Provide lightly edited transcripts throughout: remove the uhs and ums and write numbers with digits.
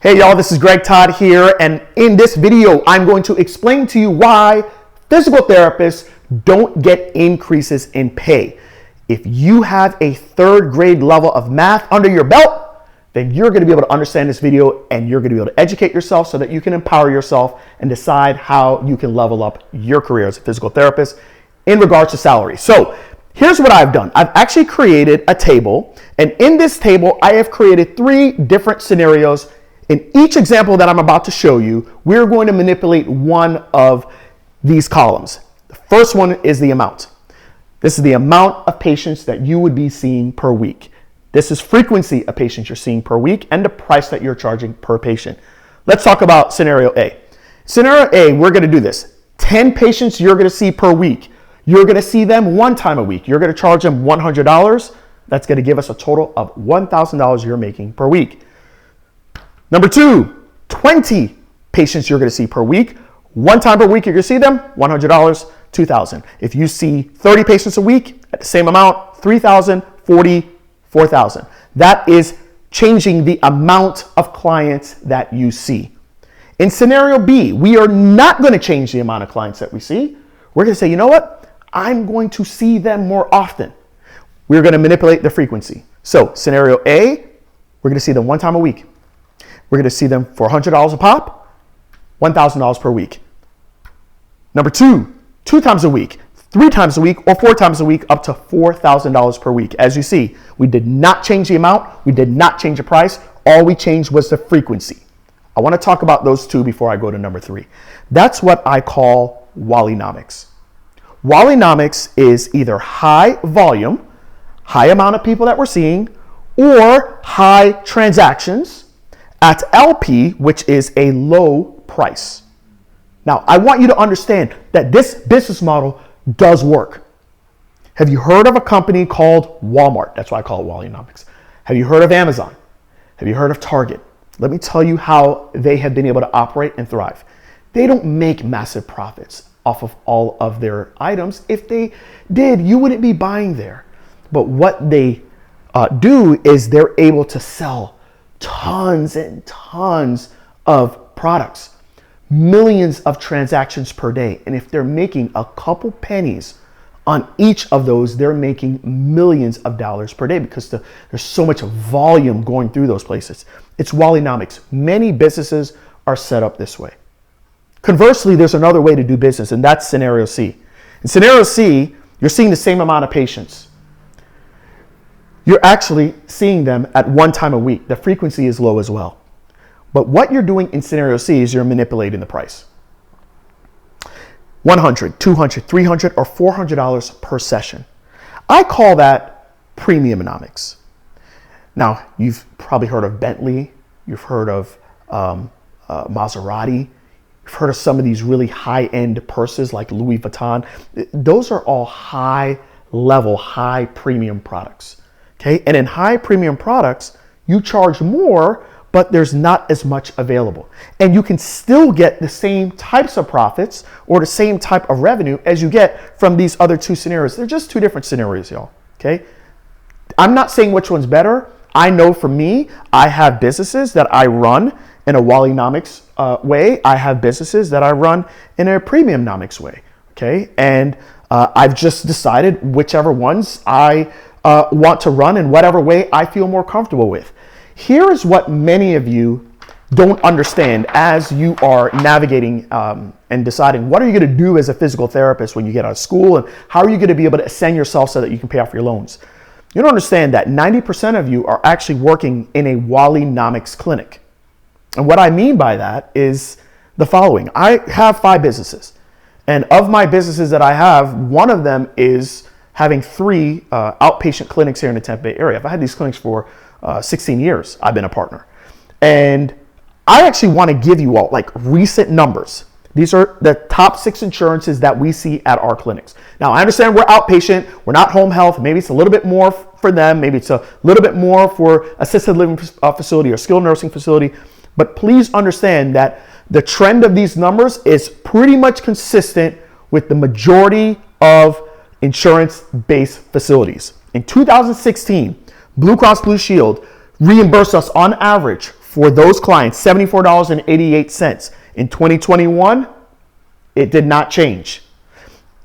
Hey y'all, this is Greg Tod here, and in this video, I'm going to explain to you why physical therapists don't get increases in pay. If you have a third grade level of math under your belt, then you're going to be able to understand this video and you're going to be able to educate yourself so that you can empower yourself and decide how you can level up your career as a physical therapist in regards to salary. So here's what I've done. I've actually created a table, and in this table, I have created 3 different scenarios. In each example that I'm about to show you, we're going to manipulate one of these columns. The first one is the amount. This is the amount of patients that you would be seeing per week. This is frequency of patients you're seeing per week and the price that you're charging per patient. Let's talk about scenario A. Scenario A, we're going to do this. 10 patients you're going to see per week. You're going to see them one time a week. You're going to charge them $100. That's going to give us a total of $1,000 you're making per week. Number 2, 20 patients you're going to see per week. One time per week, you're going to see them, $100, $2,000. If you see 30 patients a week at the same amount, $3,000, $40,000, $4,000. That is changing the amount of clients that you see. In scenario B, we are not going to change the amount of clients that we see. We're going to say, you know what? I'm going to see them more often. We're going to manipulate the frequency. So scenario A, we're going to see them one time a week. We're going to see them for $100 a pop, $1,000 per week. Number 2, 2 times a week, 3 times a week, or 4 times a week, up to $4,000 per week. As you see, we did not change the amount. We did not change the price. All we changed was the frequency. I want to talk about those 2 before I go to number 3. That's what I call Wallynomics. Wallynomics is either high volume, high amount of people that we're seeing, or high transactions at LP, which is a low price. Now, I want you to understand that this business model does work. Have you heard of a company called Walmart? That's why I call it Wallynomics. Have you heard of Amazon? Have you heard of Target? Let me tell you how they have been able to operate and thrive. They don't make massive profits off of all of their items. If they did, you wouldn't be buying there. But what they do is they're able to sell tons and tons of products, millions of transactions per day. And if they're making a couple pennies on each of those, they're making millions of dollars per day because there's so much volume going through those places. It's Wallynomics. Many businesses are set up this way. Conversely, there's another way to do business, and that's scenario C. In scenario C, you're seeing the same amount of patients. You're actually seeing them at one time a week. The frequency is low as well. But what you're doing in scenario C is you're manipulating the price. $100, $200, $300, or $400 per session. I call that Premiumnomics. Now, you've probably heard of Bentley. You've heard of Maserati. You've heard of some of these really high-end purses like Louis Vuitton. Those are all high-level, high-premium products. Okay, and in high premium products, you charge more, but there's not as much available. And you can still get the same types of profits or the same type of revenue as you get from these other 2 scenarios. They're just 2 different scenarios, y'all. Okay, I'm not saying which one's better. I know for me, I have businesses that I run in a Wallynomics way. I have businesses that I run in a Premiumnomics way. Okay, and I've just decided whichever ones I want to run in whatever way I feel more comfortable with. Here is what many of you don't understand as you are navigating and deciding what are you going to do as a physical therapist when you get out of school, and how are you going to be able to ascend yourself so that you can pay off your loans. You don't understand that 90% of you are actually working in a Wallynomics clinic. And what I mean by that is the following. I have 5 businesses, and of my businesses that I have, one of them is having 3 outpatient clinics here in the Tampa Bay area. I've had these clinics for 16 years. I've been a partner. And I actually want to give you all like recent numbers. These are the top 6 insurances that we see at our clinics. Now, I understand we're outpatient. We're not home health. Maybe it's a little bit more for them. Maybe it's a little bit more for assisted living facility or skilled nursing facility. But please understand that the trend of these numbers is pretty much consistent with the majority of insurance-based facilities. In 2016, Blue Cross Blue Shield reimbursed us on average for those clients, $74.88. In 2021, it did not change.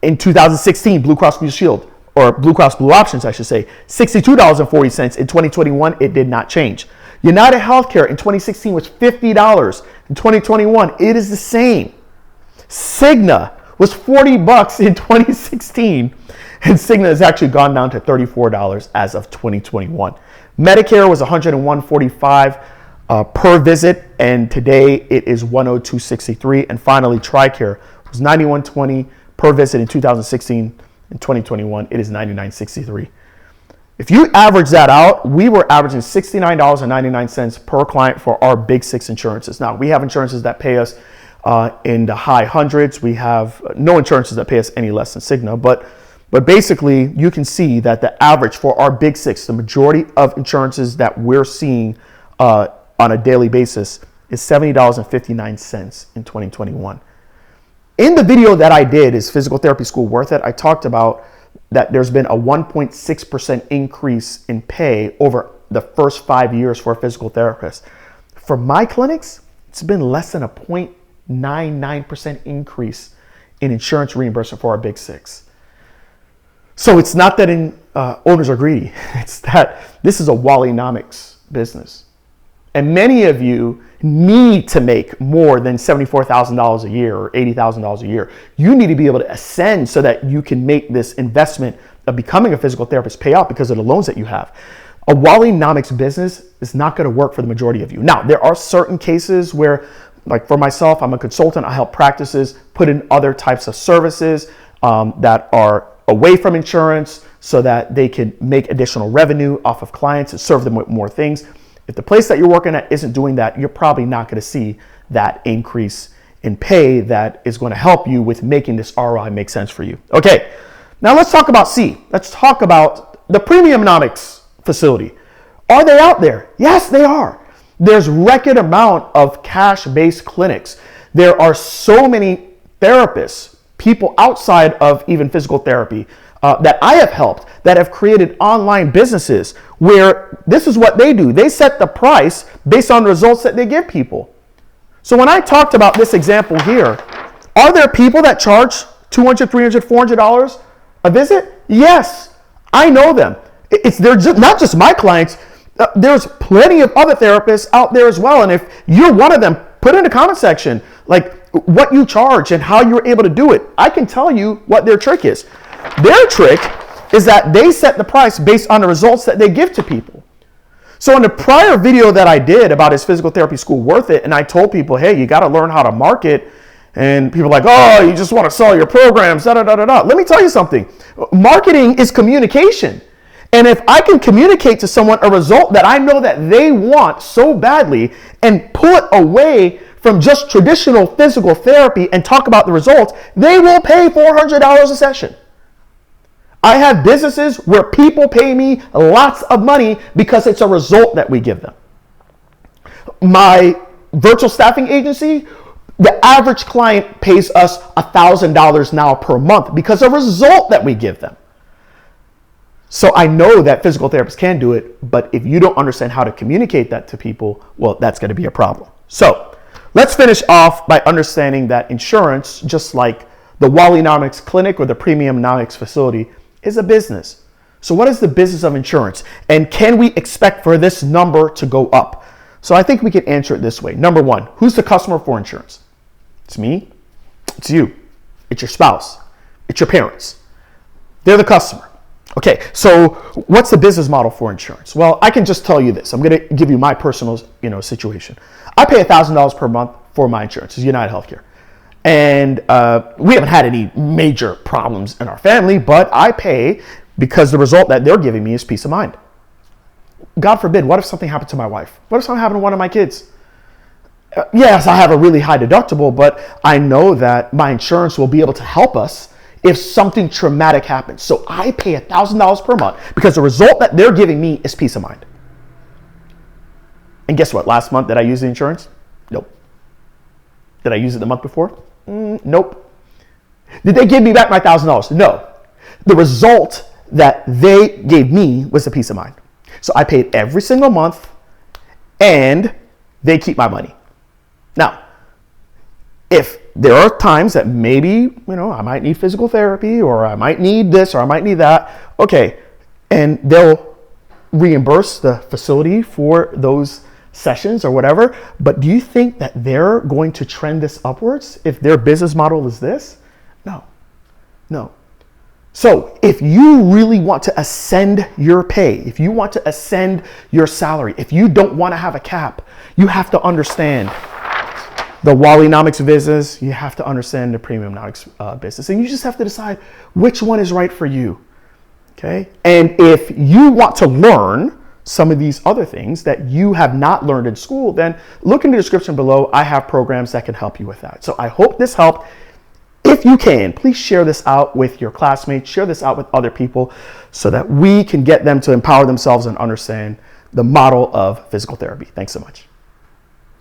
In 2016, Blue Cross Blue Shield, or Blue Cross Blue Options, I should say, $62.40. In 2021, it did not change. United Healthcare in 2016 was $50. In 2021, it is the same. Cigna was $40 in 2016, and Cigna has actually gone down to $34 as of 2021. Medicare was $101.45 per visit, and today it is $102.63. And finally, TRICARE was $91.20 per visit in 2016. In 2021, it is $99.63. If you average that out, we were averaging $69.99 per client for our big six insurances. Now, we have insurances that pay us in the high hundreds. We have no insurances that pay us any less than Cigna, but basically you can see that the average for our big six, the majority of insurances that we're seeing on a daily basis, is $70.59 in 2021. In the video that I did, Is Physical Therapy School Worth It?, I talked about that there's been a 1.6% increase in pay over the first 5 years for a physical therapist. For my clinics, it's been less than a 0.99% increase in insurance reimbursement for our big six. So it's not that owners are greedy. It's that this is a Wallynomics business. And many of you need to make more than $74,000 a year or $80,000 a year. You need to be able to ascend so that you can make this investment of becoming a physical therapist pay out because of the loans that you have. A Wallynomics business is not going to work for the majority of you. Now, there are certain cases where, like for myself, I'm a consultant. I help practices put in other types of services that are away from insurance so that they can make additional revenue off of clients and serve them with more things. If the place that you're working at isn't doing that, you're probably not going to see that increase in pay that is going to help you with making this ROI make sense for you. Okay, now let's talk about C. Let's talk about the Premiumnomics facility. Are they out there? Yes, they are. There's record amount of cash-based clinics. There are so many therapists, people outside of even physical therapy, that I have helped that have created online businesses where this is what they do. They set the price based on the results that they give people. So when I talked about this example here, are there people that charge $200, $300, $400 a visit? Yes, I know them. They're not just my clients. There's plenty of other therapists out there as well. And if you're one of them, put in the comment section like what you charge and how you're able to do it. I can tell you what their trick is. Their trick is that they set the price based on the results that they give to people. So in the prior video that I did about Is Physical Therapy School Worth It? And I told people, hey, you got to learn how to market. And people are like, oh, you just want to sell your programs, da da da da da. Let me tell you something. Marketing is communication. And if I can communicate to someone a result that I know that they want so badly and pull it away from just traditional physical therapy and talk about the results, they will pay $400 a session. I have businesses where people pay me lots of money because it's a result that we give them. My virtual staffing agency, the average client pays us $1,000 now per month because of a result that we give them. So I know that physical therapists can do it, but if you don't understand how to communicate that to people, well, that's going to be a problem. So let's finish off by understanding that insurance, just like the Wallynomics clinic or the Premiumnomics facility, is a business. So what is the business of insurance? And can we expect for this number to go up? So I think we can answer it this way. Number one, who's the customer for insurance? It's me. It's you. It's your spouse. It's your parents. They're the customer. Okay, so what's the business model for insurance? Well, I can just tell you this. I'm going to give you my personal, situation. I pay $1,000 per month for my insurance. It's United Healthcare. And we haven't had any major problems in our family, but I pay because the result that they're giving me is peace of mind. God forbid, what if something happened to my wife? What if something happened to one of my kids? Yes, I have a really high deductible, but I know that my insurance will be able to help us if something traumatic happens. So I pay $1,000 per month because the result that they're giving me is peace of mind. And guess what? Last month, did I use the insurance? Nope. Did I use it the month before? Nope. Did they give me back my $1,000? No. The result that they gave me was a peace of mind. So I paid every single month, and they keep my money. Now, if there are times that maybe, I might need physical therapy, or I might need this, or I might need that, okay, and they'll reimburse the facility for those sessions or whatever, but do you think that they're going to trend this upwards if their business model is this? No. So if you really want to ascend your pay, if you want to ascend your salary, if you don't want to have a cap, you have to understand the Wallynomics business, you have to understand the Premiumnomics business, and you just have to decide which one is right for you, okay? And if you want to learn some of these other things that you have not learned in school, then look in the description below. I have programs that can help you with that. So I hope this helped. If you can, please share this out with your classmates, share this out with other people so that we can get them to empower themselves and understand the model of physical therapy. Thanks so much.